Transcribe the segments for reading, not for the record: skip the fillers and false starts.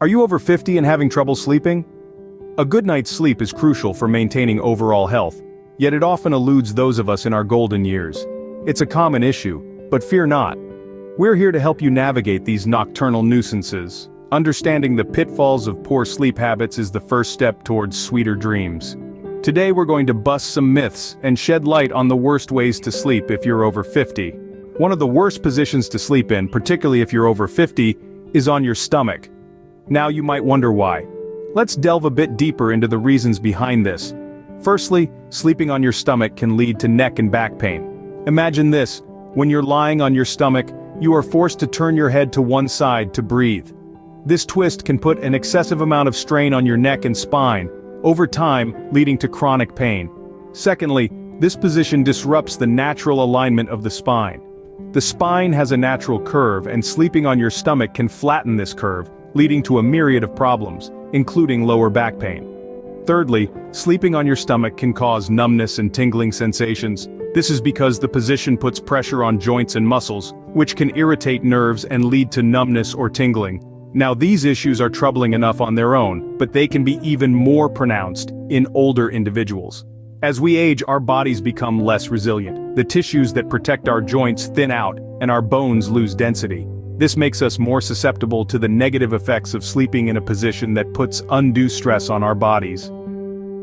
Are you over 50 and having trouble sleeping? A good night's sleep is crucial for maintaining overall health, yet it often eludes those of us in our golden years. It's a common issue, but fear not. We're here to help you navigate these nocturnal nuisances. Understanding the pitfalls of poor sleep habits is the first step towards sweeter dreams. Today we're going to bust some myths and shed light on the worst ways to sleep if you're over 50. One of the worst positions to sleep in, particularly if you're over 50, is on your stomach. Now you might wonder why. Let's delve a bit deeper into the reasons behind this. Firstly, sleeping on your stomach can lead to neck and back pain. Imagine this: when you're lying on your stomach, you are forced to turn your head to one side to breathe. This twist can put an excessive amount of strain on your neck and spine, over time leading to chronic pain. Secondly, this position disrupts the natural alignment of the spine. The spine has a natural curve, and sleeping on your stomach can flatten this curve, leading to a myriad of problems, including lower back pain. Thirdly, sleeping on your stomach can cause numbness and tingling sensations. This is because the position puts pressure on joints and muscles, which can irritate nerves and lead to numbness or tingling. Now these issues are troubling enough on their own, but they can be even more pronounced in older individuals. As we age, our bodies become less resilient. The tissues that protect our joints thin out, and our bones lose density. This makes us more susceptible to the negative effects of sleeping in a position that puts undue stress on our bodies.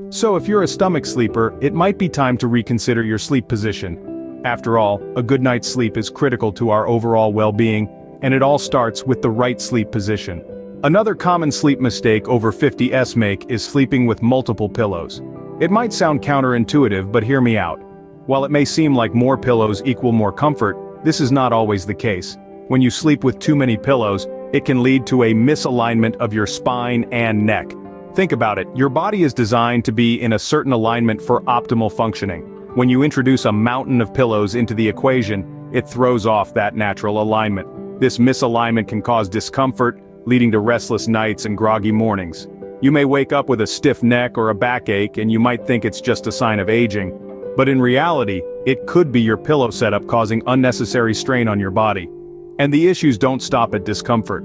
So if you're a stomach sleeper, it might be time to reconsider your sleep position. After all, a good night's sleep is critical to our overall well-being, and it all starts with the right sleep position. Another common sleep mistake over 50s make is sleeping with multiple pillows. It might sound counterintuitive, but hear me out. While it may seem like more pillows equal more comfort, this is not always the case. When you sleep with too many pillows, it can lead to a misalignment of your spine and neck. Think about it, your body is designed to be in a certain alignment for optimal functioning. When you introduce a mountain of pillows into the equation, it throws off that natural alignment. This misalignment can cause discomfort, leading to restless nights and groggy mornings. You may wake up with a stiff neck or a backache, and you might think it's just a sign of aging. But in reality, it could be your pillow setup causing unnecessary strain on your body. And the issues don't stop at discomfort.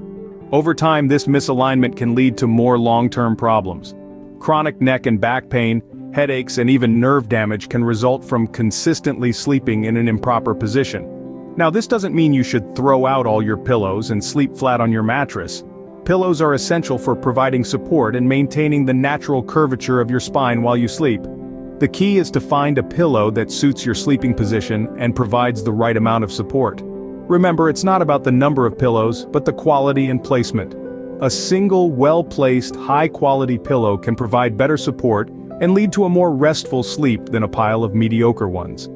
Over time, this misalignment can lead to more long-term problems. Chronic neck and back pain, headaches, and even nerve damage can result from consistently sleeping in an improper position. Now, this doesn't mean you should throw out all your pillows and sleep flat on your mattress. Pillows are essential for providing support and maintaining the natural curvature of your spine while you sleep. The key is to find a pillow that suits your sleeping position and provides the right amount of support. Remember, it's not about the number of pillows, but the quality and placement. A single, well-placed, high-quality pillow can provide better support and lead to a more restful sleep than a pile of mediocre ones.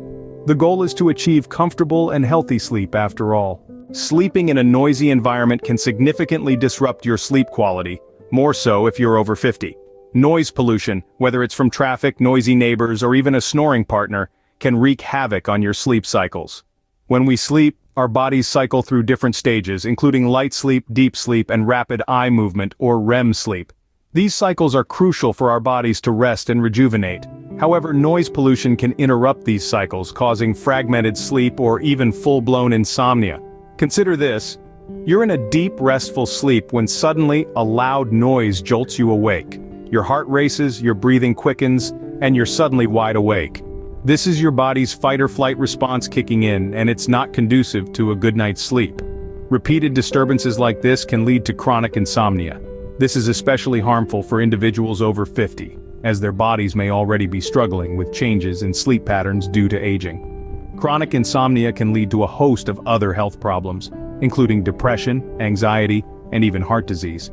The goal is to achieve comfortable and healthy sleep after all. Sleeping in a noisy environment can significantly disrupt your sleep quality, more so if you're over 50. Noise pollution, whether it's from traffic, noisy neighbors, or even a snoring partner, can wreak havoc on your sleep cycles. When we sleep, our bodies cycle through different stages, including light sleep, deep sleep, and rapid eye movement, or REM sleep. These cycles are crucial for our bodies to rest and rejuvenate. However, noise pollution can interrupt these cycles, causing fragmented sleep or even full-blown insomnia. Consider this: you're in a deep, restful sleep when suddenly a loud noise jolts you awake. Your heart races, your breathing quickens, and you're suddenly wide awake. This is your body's fight-or-flight response kicking in, and it's not conducive to a good night's sleep. Repeated disturbances like this can lead to chronic insomnia. This is especially harmful for individuals over 50, as their bodies may already be struggling with changes in sleep patterns due to aging. Chronic insomnia can lead to a host of other health problems, including depression, anxiety, and even heart disease.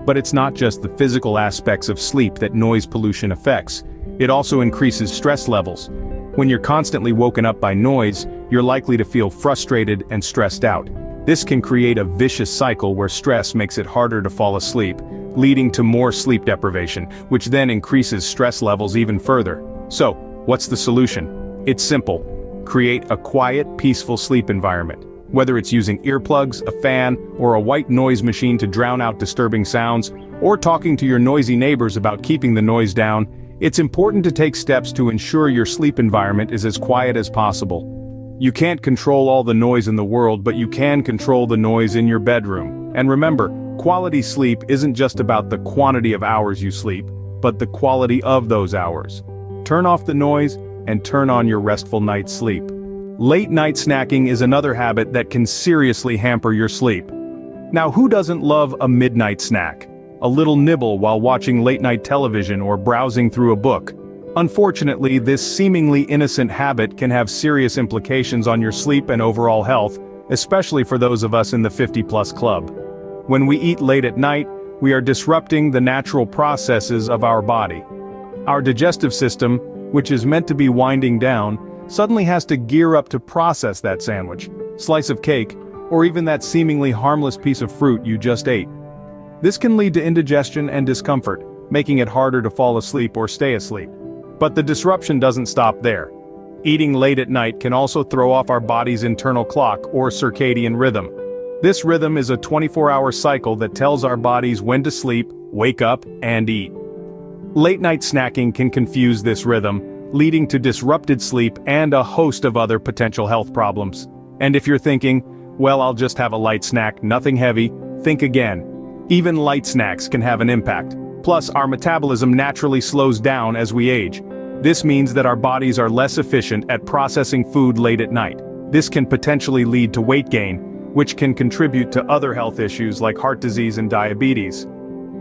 But it's not just the physical aspects of sleep that noise pollution affects. It also increases stress levels. When you're constantly woken up by noise, you're likely to feel frustrated and stressed out. This can create a vicious cycle where stress makes it harder to fall asleep, leading to more sleep deprivation, which then increases stress levels even further. So, what's the solution? It's simple. Create a quiet, peaceful sleep environment. Whether it's using earplugs, a fan, or a white noise machine to drown out disturbing sounds, or talking to your noisy neighbors about keeping the noise down, it's important to take steps to ensure your sleep environment is as quiet as possible. You can't control all the noise in the world, but you can control the noise in your bedroom. And remember, Quality sleep isn't just about the quantity of hours you sleep, but the quality of those hours. Turn off the noise and turn on your restful night's sleep. Late night snacking is another habit that can seriously hamper your sleep. Now, who doesn't love a midnight snack? A little nibble while watching late night television or browsing through a book. Unfortunately, this seemingly innocent habit can have serious implications on your sleep and overall health, especially for those of us in the 50+ club. When we eat late at night, we are disrupting the natural processes of our body. Our digestive system, which is meant to be winding down, suddenly has to gear up to process that sandwich, slice of cake, or even that seemingly harmless piece of fruit you just ate. This can lead to indigestion and discomfort, making it harder to fall asleep or stay asleep. But the disruption doesn't stop there. Eating late at night can also throw off our body's internal clock or circadian rhythm. This rhythm is a 24-hour cycle that tells our bodies when to sleep, wake up, and eat. Late night snacking can confuse this rhythm, leading to disrupted sleep and a host of other potential health problems. And if you're thinking, well, I'll just have a light snack, nothing heavy, think again. Even light snacks can have an impact. Plus, our metabolism naturally slows down as we age. This means that our bodies are less efficient at processing food late at night. This can potentially lead to weight gain, which can contribute to other health issues like heart disease and diabetes.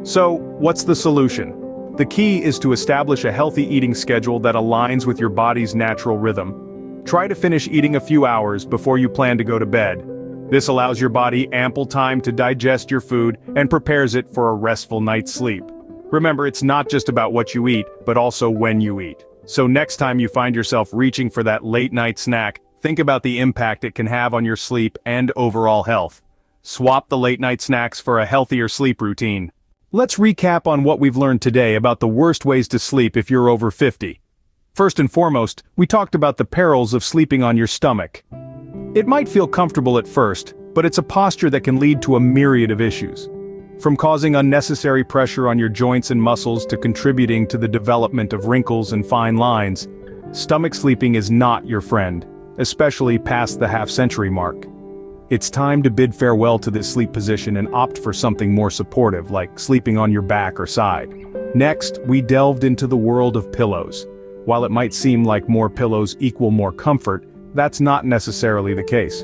So, what's the solution? The key is to establish a healthy eating schedule that aligns with your body's natural rhythm. Try to finish eating a few hours before you plan to go to bed. This allows your body ample time to digest your food and prepares it for a restful night's sleep. Remember, it's not just about what you eat, but also when you eat. So next time you find yourself reaching for that late night snack, think about the impact it can have on your sleep and overall health. Swap the late night snacks for a healthier sleep routine. Let's recap on what we've learned today about the worst ways to sleep if you're over 50. First and foremost, we talked about the perils of sleeping on your stomach. It might feel comfortable at first, but it's a posture that can lead to a myriad of issues. From causing unnecessary pressure on your joints and muscles to contributing to the development of wrinkles and fine lines, stomach sleeping is not your friend, especially past the half-century mark. It's time to bid farewell to this sleep position and opt for something more supportive, like sleeping on your back or side. Next, we delved into the world of pillows. While it might seem like more pillows equal more comfort, that's not necessarily the case.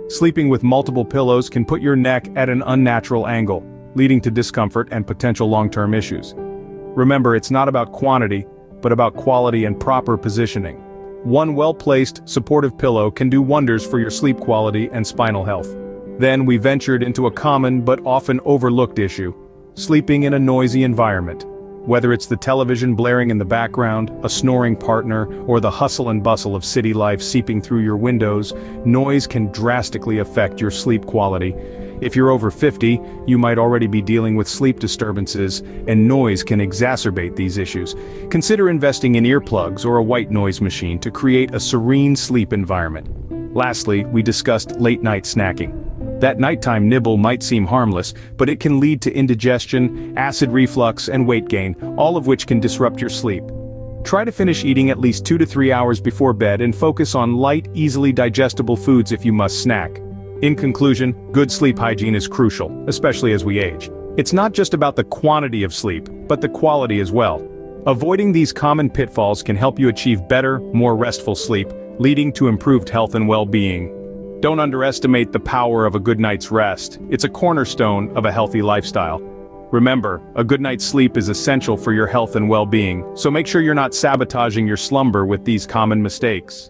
Sleeping with multiple pillows can put your neck at an unnatural angle, leading to discomfort and potential long-term issues. Remember, it's not about quantity, but about quality and proper positioning. One well-placed, supportive pillow can do wonders for your sleep quality and spinal health. Then we ventured into a common but often overlooked issue: sleeping in a noisy environment. Whether it's the television blaring in the background, a snoring partner, or the hustle and bustle of city life seeping through your windows, noise can drastically affect your sleep quality. If you're over 50, you might already be dealing with sleep disturbances, and noise can exacerbate these issues. Consider investing in earplugs or a white noise machine to create a serene sleep environment. Lastly, we discussed late-night snacking. That nighttime nibble might seem harmless, but it can lead to indigestion, acid reflux, and weight gain, all of which can disrupt your sleep. Try to finish eating at least 2 to 3 hours before bed and focus on light, easily digestible foods if you must snack. In conclusion, good sleep hygiene is crucial, especially as we age. It's not just about the quantity of sleep, but the quality as well. Avoiding these common pitfalls can help you achieve better, more restful sleep, leading to improved health and well-being. Don't underestimate the power of a good night's rest. It's a cornerstone of a healthy lifestyle. Remember, a good night's sleep is essential for your health and well-being, so make sure you're not sabotaging your slumber with these common mistakes.